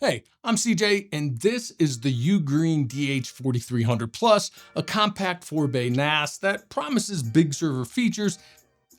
Hey, I'm CJ, and this is the UGREEN DH4300 Plus, a compact 4-bay NAS that promises big server features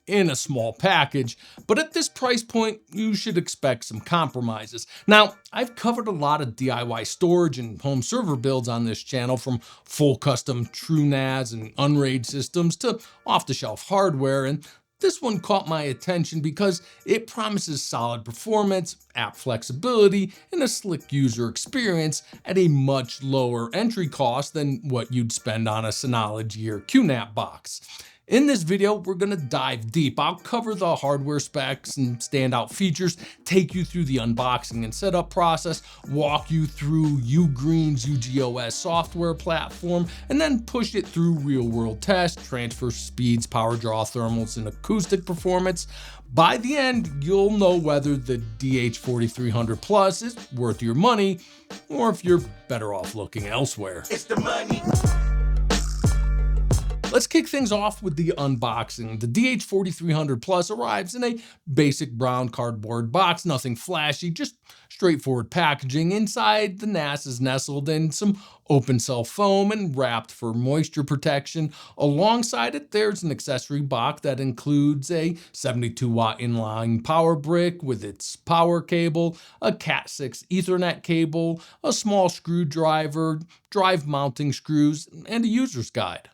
in a small package, but at this price point, you should expect some compromises. Now, I've covered a lot of DIY storage and home server builds on this channel, from full custom true NAS and unraid systems to off-the-shelf hardware, and this one caught my attention because it promises solid performance, app flexibility, and a slick user experience at a much lower entry cost than what you'd spend on a Synology or QNAP box. In this video, we're going to dive deep. I'll cover the hardware specs and standout features, take you through the unboxing and setup process, walk you through UGREEN's UGOS software platform, and then push it through real-world tests, transfer speeds, power draw thermals, and acoustic performance. By the end, you'll know whether the DH4300 Plus is worth your money or if you're better off looking elsewhere. It's the money. Let's kick things off with the unboxing. The DH4300 Plus arrives in a basic brown cardboard box, nothing flashy, just straightforward packaging. Inside, the NAS is nestled in some open cell foam and wrapped for moisture protection. Alongside it, there's an accessory box that includes a 72-watt inline power brick with its power cable, a Cat6 Ethernet cable, a small screwdriver, drive mounting screws, and a user's guide.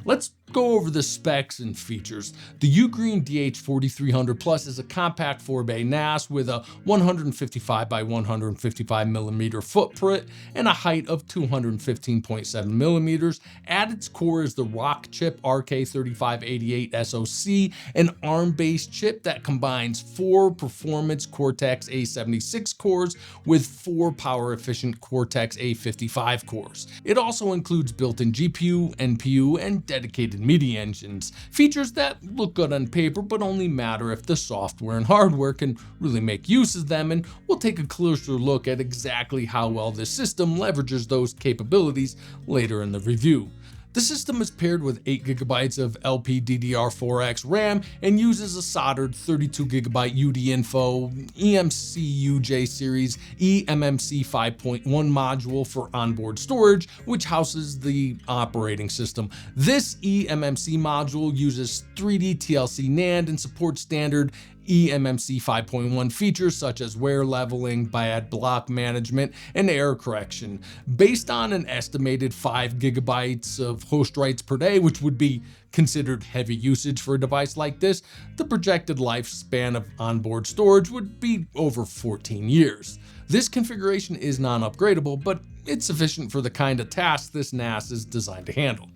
Let's go over the specs and features. The UGREEN DH4300 Plus is a compact 4-bay NAS with a 155 by 155 millimeter footprint and a height of 215.7 millimeters. At its core is the Rockchip RK3588 SoC, an ARM-based chip that combines 4 performance Cortex A76 cores with 4 power-efficient Cortex A55 cores. It also includes built-in GPU, NPU, and dedicated media engines, features that look good on paper but only matter if the software and hardware can really make use of them, and we'll take a closer look at exactly how well this system leverages those capabilities later in the review. The system is paired with 8GB of LPDDR4X RAM and uses a soldered 32GB UDInfo EMC-UJ series eMMC 5.1 module for onboard storage, which houses the operating system. This eMMC module uses 3D TLC NAND and supports standard eMMC 5.1 features such as wear leveling, bad block management, and error correction. Based on an estimated 5GB of host writes per day, which would be considered heavy usage for a device like this, the projected lifespan of onboard storage would be over 14 years. This configuration is non-upgradable, but it's sufficient for the kind of tasks this NAS is designed to handle.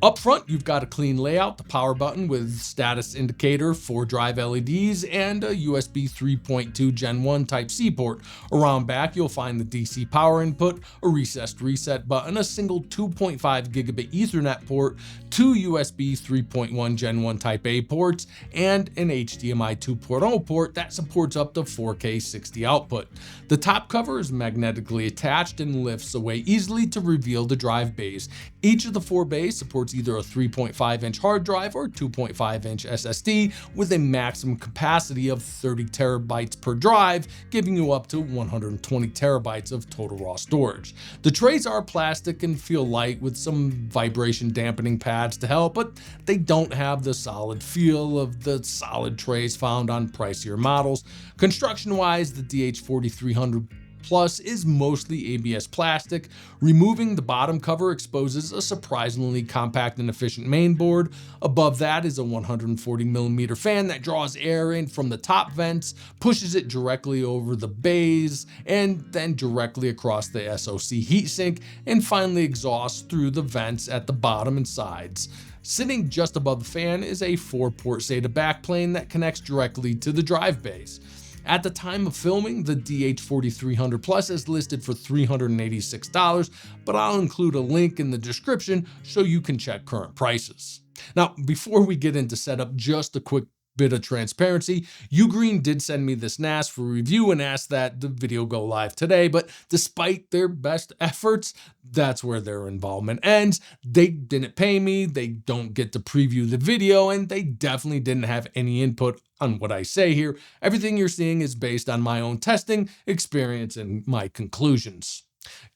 Up front, you've got a clean layout, the power button with status indicator, 4 drive LEDs, and a USB 3.2 Gen 1 Type-C port. Around back, you'll find the DC power input, a recessed reset button, a single 2.5 gigabit Ethernet port, 2 USB 3.1 Gen 1 Type-A ports, and an HDMI 2.0 port that supports up to 4K 60 output. The top cover is magnetically attached and lifts away easily to reveal the drive bays. Each of the 4 bays supports either a 3.5-inch hard drive or 2.5-inch SSD with a maximum capacity of 30 terabytes per drive, giving you up to 120 terabytes of total raw storage. The trays are plastic and feel light with some vibration dampening pads to help, but they don't have the solid feel of the solid trays found on pricier models. Construction-wise, the DH4300 Plus is mostly ABS plastic. Removing the bottom cover exposes a surprisingly compact and efficient mainboard. Above that is a 140mm fan that draws air in from the top vents, pushes it directly over the bays, and then directly across the SoC heatsink, and finally exhausts through the vents at the bottom and sides. Sitting just above the fan is a 4-port SATA backplane that connects directly to the drive bays. At the time of filming, the DH4300 Plus is listed for $386, but I'll include a link in the description so you can check current prices. Now, before we get into setup, just a quick bit of transparency, UGREEN did send me this NAS for review and asked that the video go live today, but despite their best efforts, that's where their involvement ends. They didn't pay me, they don't get to preview the video, and they definitely didn't have any input on what I say here. Everything you're seeing is based on my own testing, experience, and my conclusions.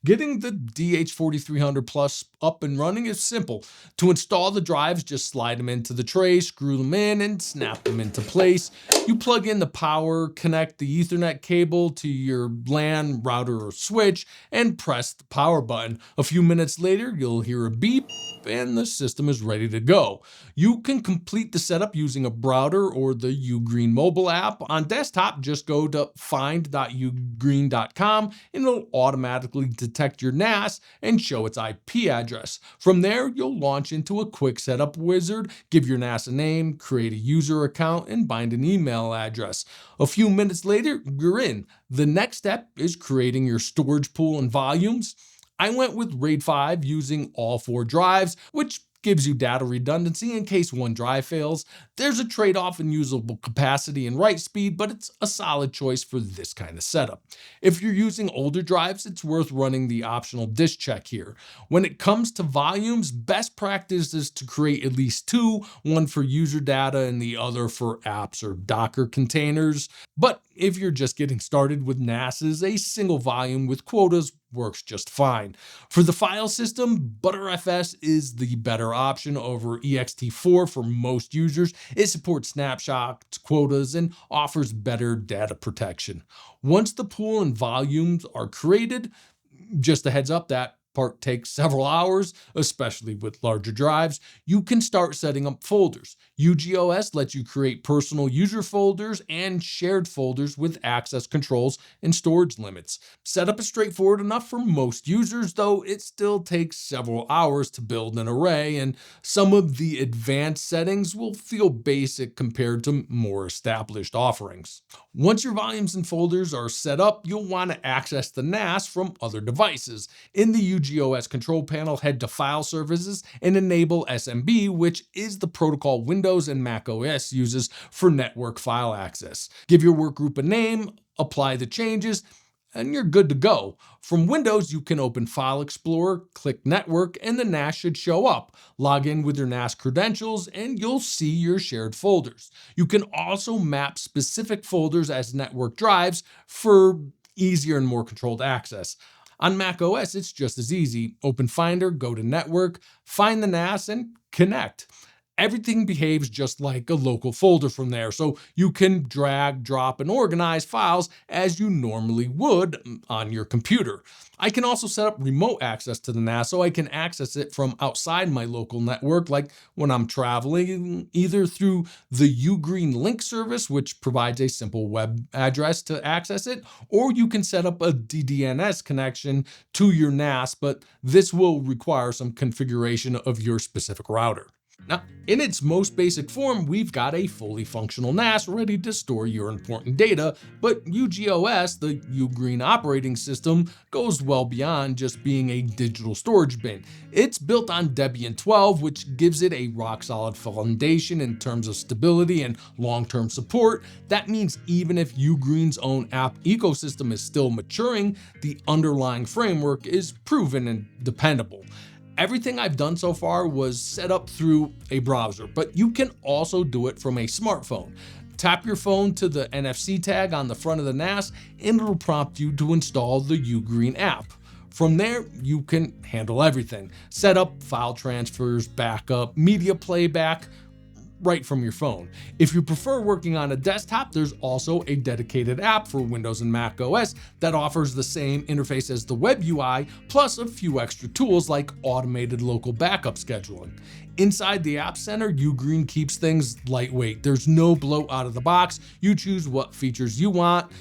Getting the DH4300 Plus up and running is simple. To install the drives, just slide them into the tray, screw them in, and snap them into place. You plug in the power, connect the Ethernet cable to your LAN router or switch, and press the power button. A few minutes later, you'll hear a beep, and the system is ready to go. You can complete the setup using a browser or the UGREEN mobile app. On desktop, just go to find.ugreen.com and it'll automatically detect your NAS and show its IP address. From there, you'll launch into a quick setup wizard, give your NAS a name, create a user account, and bind an email address. A few minutes later, you're in. The next step is creating your storage pool and volumes. I went with RAID 5 using all 4 drives, which gives you data redundancy in case one drive fails. There's a trade-off in usable capacity and write speed, but it's a solid choice for this kind of setup. If you're using older drives, it's worth running the optional disk check here. When it comes to volumes, best practice is to create at least 2, one for user data and the other for apps or Docker containers. But if you're just getting started with NASs, a single volume with quotas works just fine. For the file system, ButterFS is the better option over ext4 for most users. It supports snapshots, quotas, and offers better data protection. Once the pool and volumes are created, just a heads up, that part takes several hours, especially with larger drives. You can start setting up folders. UGOS lets you create personal user folders and shared folders with access controls and storage limits. Setup is straightforward enough for most users, though it still takes several hours to build an array, and some of the advanced settings will feel basic compared to more established offerings. Once your volumes and folders are set up, you'll want to access the NAS from other devices. In the UGOS control panel, head to File Services and enable SMB, which is the protocol Windows and Mac OS uses for network file access. Give your workgroup a name, apply the changes, and you're good to go. From Windows, you can open File Explorer, click Network, and the NAS should show up. Log in with your NAS credentials, and you'll see your shared folders. You can also map specific folders as network drives for easier and more controlled access. On Mac OS, it's just as easy. Open Finder, go to Network, find the NAS, and connect. Everything behaves just like a local folder from there, so you can drag, drop, and organize files as you normally would on your computer. I can also set up remote access to the NAS so I can access it from outside my local network, like when I'm traveling, either through the UGREEN link service, which provides a simple web address to access it, or you can set up a DDNS connection to your NAS, but this will require some configuration of your specific router. Now, in its most basic form, we've got a fully functional NAS ready to store your important data, but UGOS, the UGREEN operating system, goes well beyond just being a digital storage bin. It's built on Debian 12, which gives it a rock-solid foundation in terms of stability and long-term support. That means even if UGREEN's own app ecosystem is still maturing, the underlying framework is proven and dependable. Everything I've done so far was set up through a browser, but you can also do it from a smartphone. Tap your phone to the NFC tag on the front of the NAS and it'll prompt you to install the UGREEN app. From there, you can handle everything. Set up file transfers, backup, media playback, right from your phone. If you prefer working on a desktop, there's also a dedicated app for Windows and Mac OS that offers the same interface as the web UI, plus a few extra tools like automated local backup scheduling. Inside the App Center, UGREEN keeps things lightweight. There's no bloat out of the box. You choose what features you want.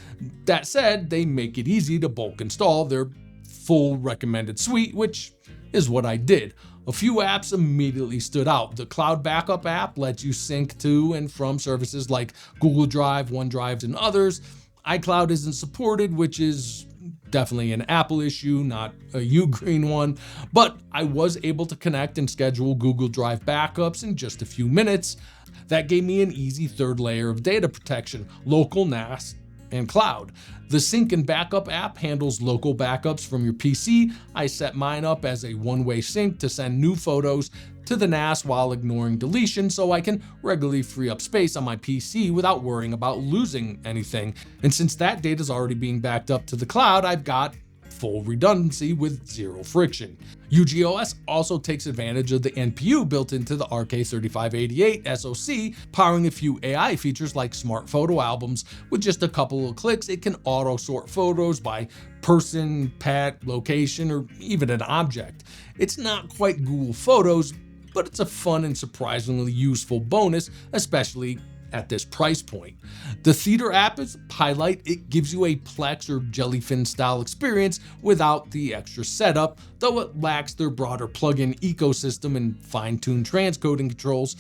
That said, they make it easy to bulk install their full recommended suite, which is what I did. A few apps immediately stood out. The Cloud Backup app lets you sync to and from services like Google Drive, OneDrive, and others. iCloud isn't supported, which is definitely an Apple issue, not a UGREEN one, but I was able to connect and schedule Google Drive backups in just a few minutes. That gave me an easy third layer of data protection, local NAS and cloud. The Sync and Backup app handles local backups from your PC. I set mine up as a one-way sync to send new photos to the NAS while ignoring deletion, so I can regularly free up space on my PC without worrying about losing anything. And since that data is already being backed up to the cloud, I've got full redundancy with zero friction. UGOS also takes advantage of the NPU built into the RK3588 SoC, powering a few AI features like smart photo albums. With just a couple of clicks, it can auto sort photos by person, pet, location, or even an object. It's not quite Google Photos, but it's a fun and surprisingly useful bonus, especially at this price point. The Theater app is a highlight. It gives you a Plex or Jellyfin style experience without the extra setup, though it lacks their broader plugin ecosystem and fine-tuned transcoding controls.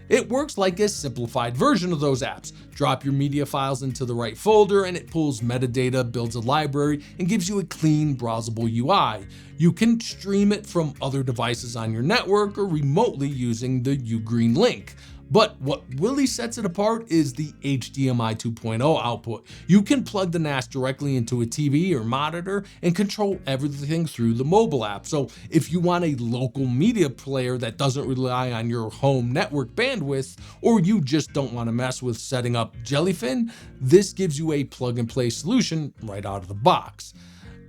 It works like a simplified version of those apps. Drop your media files into the right folder and it pulls metadata, builds a library, and gives you a clean, browsable UI. You can stream it from other devices on your network or remotely using the UGREEN link. But what really sets it apart is the HDMI 2.0 output. You can plug the NAS directly into a TV or monitor and control everything through the mobile app. So if you want a local media player that doesn't rely on your home network bandwidth, or you just don't want to mess with setting up Jellyfin, this gives you a plug and play solution right out of the box.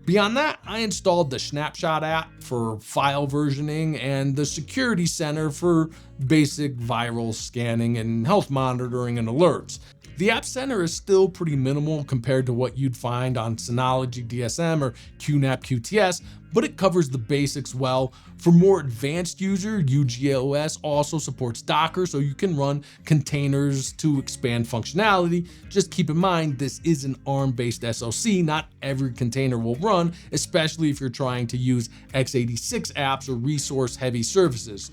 Beyond that, I installed the Snapshot app for file versioning and the Security Center for basic viral scanning and health monitoring and alerts. The App Center is still pretty minimal compared to what you'd find on Synology DSM or QNAP QTS, but it covers the basics well. For more advanced user, UGOS also supports Docker, so you can run containers to expand functionality. Just keep in mind, this is an ARM-based SoC. Not every container will run, especially if you're trying to use x86 apps or resource-heavy services.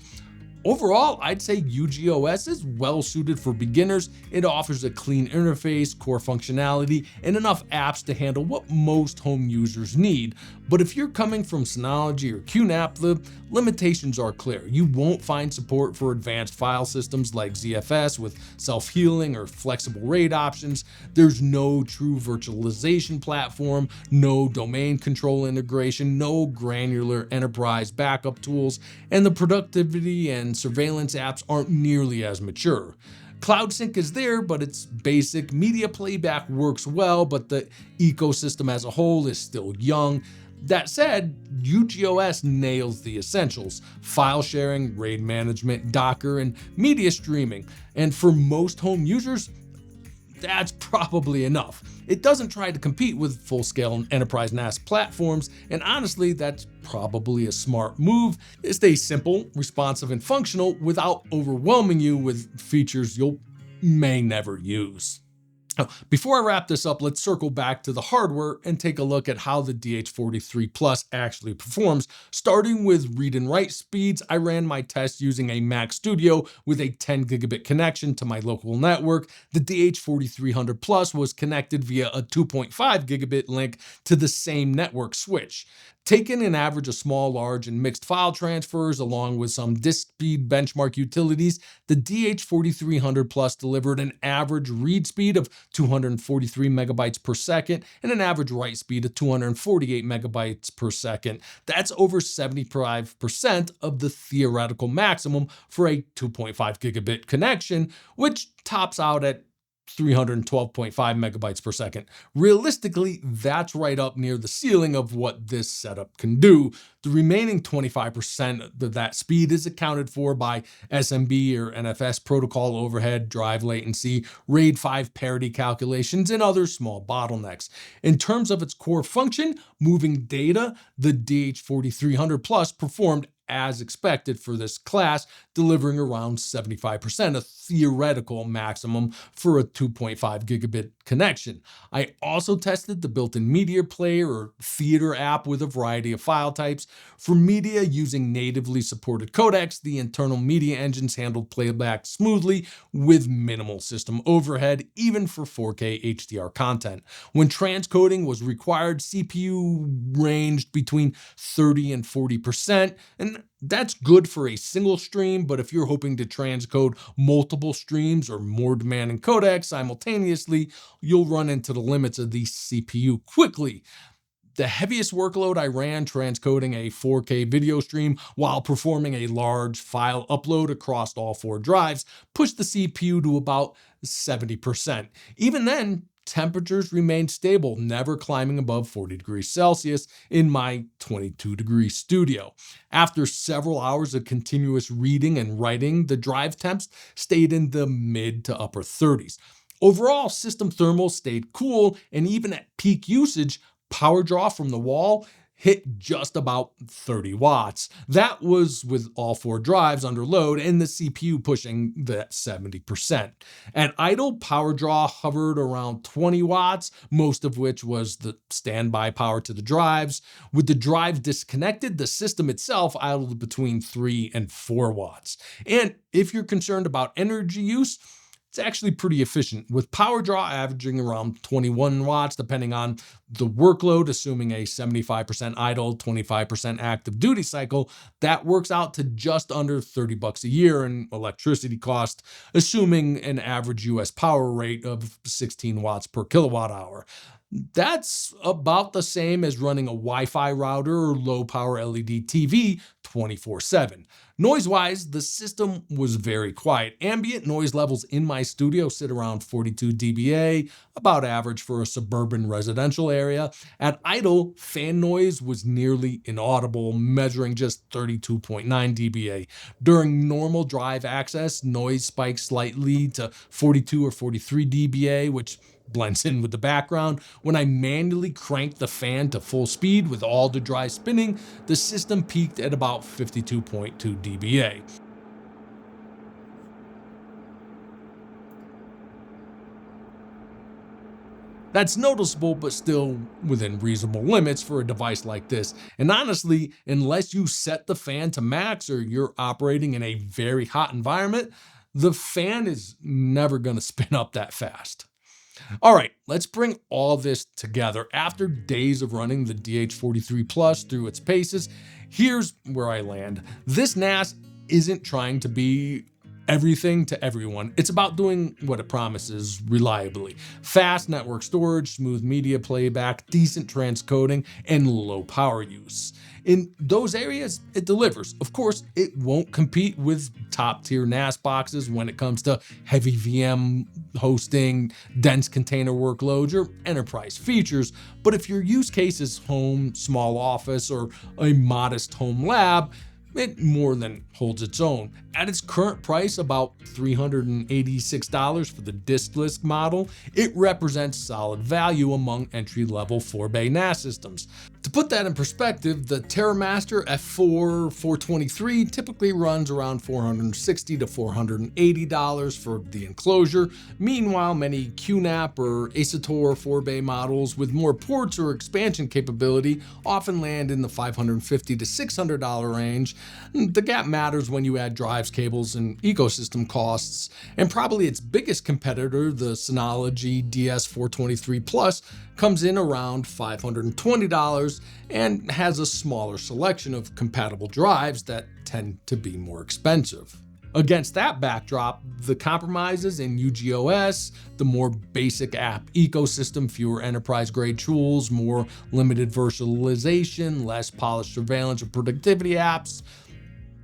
Overall, I'd say UGOS is well suited for beginners. It offers a clean interface, core functionality, and enough apps to handle what most home users need. But if you're coming from Synology or QNAP, the limitations are clear. You won't find support for advanced file systems like ZFS with self-healing or flexible RAID options. There's no true virtualization platform, no domain control integration, no granular enterprise backup tools, and the productivity and surveillance apps aren't nearly as mature. Cloud Sync is there, but its basic media playback works well, but the ecosystem as a whole is still young. That said, UGOS nails the essentials: file sharing, RAID management, Docker, and media streaming. And for most home users, that's probably enough. It doesn't try to compete with full-scale enterprise NAS platforms, and honestly, that's probably a smart move. It stays simple, responsive, and functional without overwhelming you with features you may never use. Now, before I wrap this up, let's circle back to the hardware and take a look at how the DH43 Plus actually performs. Starting with read and write speeds, I ran my test using a Mac Studio with a 10 gigabit connection to my local network. The DH4300 Plus was connected via a 2.5 gigabit link to the same network switch. Taking an average of small, large, and mixed file transfers along with some disk speed benchmark utilities, the DH4300 Plus delivered an average read speed of 243 megabytes per second and an average write speed of 248 megabytes per second. That's over 75% of the theoretical maximum for a 2.5 gigabit connection, which tops out at 312.5 megabytes per second. Realistically, that's right up near the ceiling of what this setup can do. The remaining 25% of that speed is accounted for by SMB or NFS protocol overhead, drive latency, RAID 5 parity calculations, and other small bottlenecks. In terms of its core function, moving data, the DH4300 Plus performed as expected for this class, delivering around 75%, a theoretical maximum for a 2.5 gigabit connection. I also tested the built-in media player or theater app with a variety of file types. For media using natively supported codecs, the internal media engines handled playback smoothly with minimal system overhead, even for 4K HDR content. When transcoding was required, CPU ranged between 30 and 40%, and that's good for a single stream, but if you're hoping to transcode multiple streams or more demanding codecs simultaneously, you'll run into the limits of the CPU quickly. The heaviest workload I ran transcoding a 4K video stream while performing a large file upload across all 4 drives pushed the CPU to about 70%. Even then, temperatures remained stable, never climbing above 40 degrees Celsius in my 22-degree studio. After several hours of continuous reading and writing, the drive temps stayed in the mid to upper 30s. Overall, system thermals stayed cool, and even at peak usage, power draw from the wall hit just about 30 watts. That was with all 4 drives under load and the CPU pushing that 70%. At idle, power draw hovered around 20 watts, most of which was the standby power to the drives. With the drive disconnected, the system itself idled between 3 and 4 watts. And if you're concerned about energy use, it's actually pretty efficient, with power draw averaging around 21 watts depending on the workload, assuming a 75% idle, 25% active duty cycle. That works out to just under $30 a year in electricity cost, assuming an average US power rate of 16 watts per kilowatt hour. That's about the same as running a Wi-Fi router or low power LED TV 24/7. Noise-wise, the system was very quiet. Ambient noise levels in my studio sit around 42 dBA, about average for a suburban residential area. At idle, fan noise was nearly inaudible, measuring just 32.9 dBA. During normal drive access, noise spikes slightly to 42 or 43 dBA, which blends in with the background. When I manually cranked the fan to full speed with all the drives spinning, the system peaked at about 52.2 dBA. That's noticeable, but still within reasonable limits for a device like this. And honestly, unless you set the fan to max or you're operating in a very hot environment, the fan is never going to spin up that fast. All right, let's bring all this together. After days of running the DH43 Plus through its paces, here's where I land. This NAS isn't trying to be everything to everyone. It's about doing what it promises reliably. Fast network storage, smooth media playback, decent transcoding, and low power use. In those areas, it delivers. Of course, it won't compete with top-tier NAS boxes when it comes to heavy VM hosting, dense container workloads, or enterprise features. But if your use case is home, small office, or a modest home lab, it more than holds its own. At its current price, about $386 for the diskless model, it represents solid value among entry-level 4-bay NAS systems. To put that in perspective, the TerraMaster F4 423 typically runs around $460 to $480 for the enclosure. Meanwhile, many QNAP or Asator 4-bay models with more ports or expansion capability often land in the $550 to $600 range. The gap matters when you add drives, cables, and ecosystem costs, and probably its biggest competitor, the Synology DS423 Plus, comes in around $520 and has a smaller selection of compatible drives that tend to be more expensive. Against that backdrop, the compromises in UGOS, the more basic app ecosystem, fewer enterprise-grade tools, more limited virtualization, less polished surveillance and productivity apps,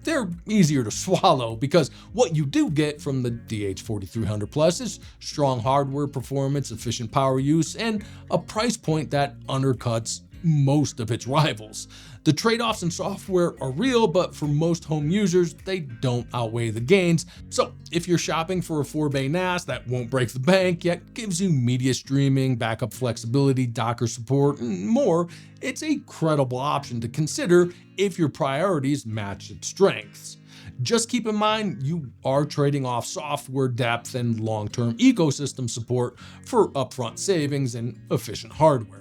they're easier to swallow because what you do get from the DH4300 Plus is strong hardware performance, efficient power use, and a price point that undercuts most of its rivals. The trade-offs in software are real, but for most home users, they don't outweigh the gains. So if you're shopping for a 4-bay NAS that won't break the bank yet gives you media streaming, backup flexibility, Docker support, and more, it's a credible option to consider if your priorities match its strengths. Just keep in mind you are trading off software depth and long-term ecosystem support for upfront savings and efficient hardware.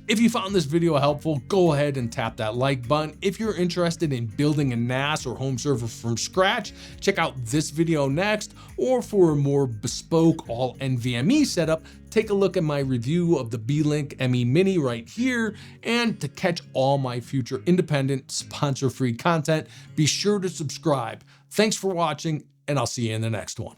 If you found this video helpful, go ahead and tap that like button. If you're interested in building a NAS or home server from scratch, check out this video next, or for a more bespoke all NVMe setup, take a look at my review of the Beelink ME Mini right here. And to catch all my future independent, sponsor-free content, be sure to subscribe. Thanks for watching, and I'll see you in the next one.